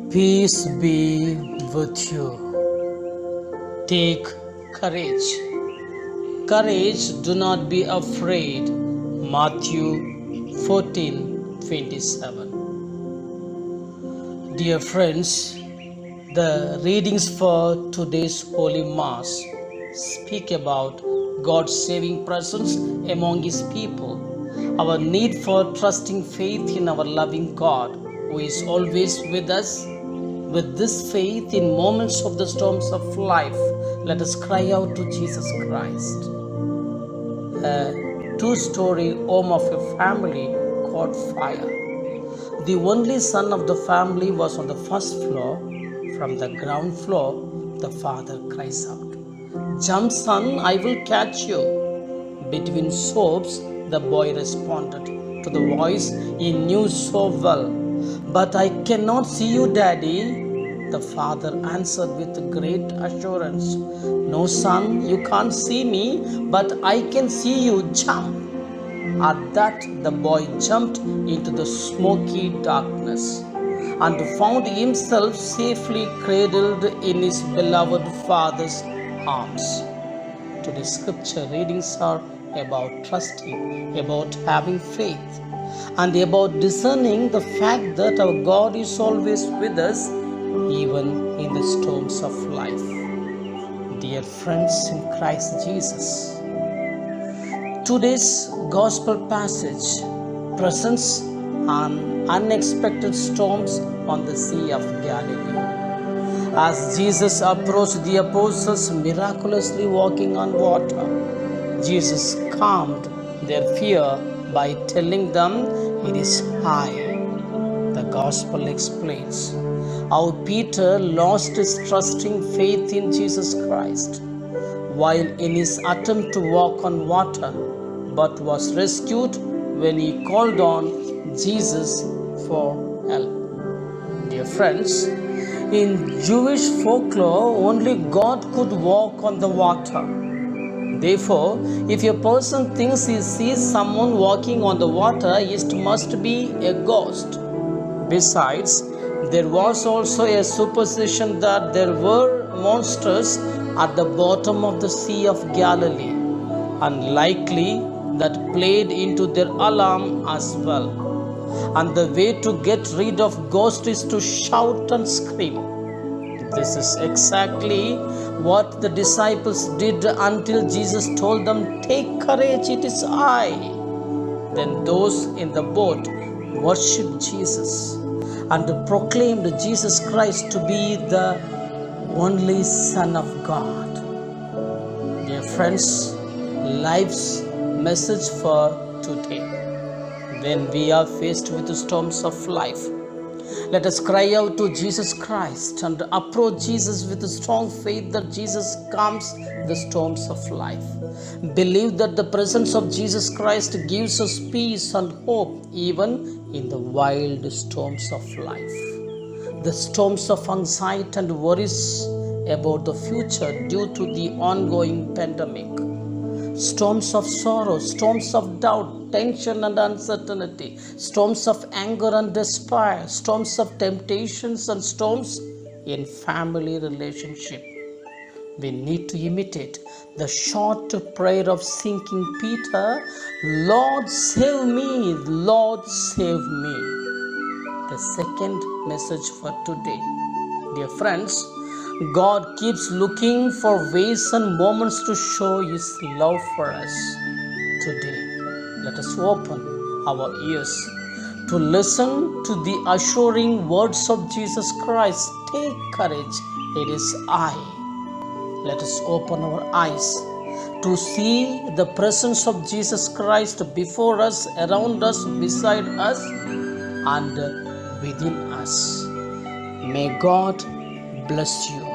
Peace be with you. Take courage. Courage, do not be afraid. Matthew 14:27. Dear friends, the readings for today's Holy Mass speak about God's saving presence among His people, our need for trusting faith in our loving God who is always with us. With this faith in moments of the storms of life, let us cry out to Jesus Christ. A two-story home of a family caught fire. The only son of the family was on the first floor. From the ground floor, the father cries out, "Jump, son, I will catch you." Between sobs, the boy responded to the voice he knew so well. "But I cannot see you, Daddy." The father answered with great assurance, "No, son, you can't see me, but I can see you. Jump." At that, the boy jumped into the smoky darkness and found himself safely cradled in his beloved father's arms. Today's scripture readings are about trusting, about having faith, and about discerning the fact that our God is always with us, even in the storms of life. Dear friends in Christ Jesus, today's gospel passage presents an unexpected storms on the Sea of Galilee. As Jesus approached the apostles miraculously walking on water, Jesus calmed their fear by telling them, "It is I." The Gospel explains how Peter lost his trusting faith in Jesus Christ while in his attempt to walk on water, but was rescued when he called on Jesus for help. Dear friends, in Jewish folklore, only God could walk on the water. Therefore, if a person thinks he sees someone walking on the water, it must be a ghost. Besides, there was also a superstition that there were monsters at the bottom of the Sea of Galilee, unlikely that played into their alarm as well. And the way to get rid of ghosts is to shout and scream. This is exactly what the disciples did until Jesus told them, "Take courage, it is I." Then those in the boat worshipped Jesus and proclaimed Jesus Christ to be the only Son of God. Dear friends, life's message for today. When we are faced with the storms of life, let us cry out to Jesus Christ and approach Jesus with a strong faith that Jesus calms the storms of life. Believe that the presence of Jesus Christ gives us peace and hope even in the wild storms of life. The storms of anxiety and worries about the future due to the ongoing pandemic, storms of sorrow, storms of doubt, tension and uncertainty, storms of anger and despair, storms of temptations and storms in family relationship. We need to imitate the short prayer of sinking Peter, "Lord, save me, Lord, save me." The second message for today. Dear friends, God keeps looking for ways and moments to show His love for us. Today, let us open our ears to listen to the assuring words of Jesus Christ. Take courage, it is I. Let us open our eyes to see the presence of Jesus Christ before us, around us, beside us, and within us. May God bless you.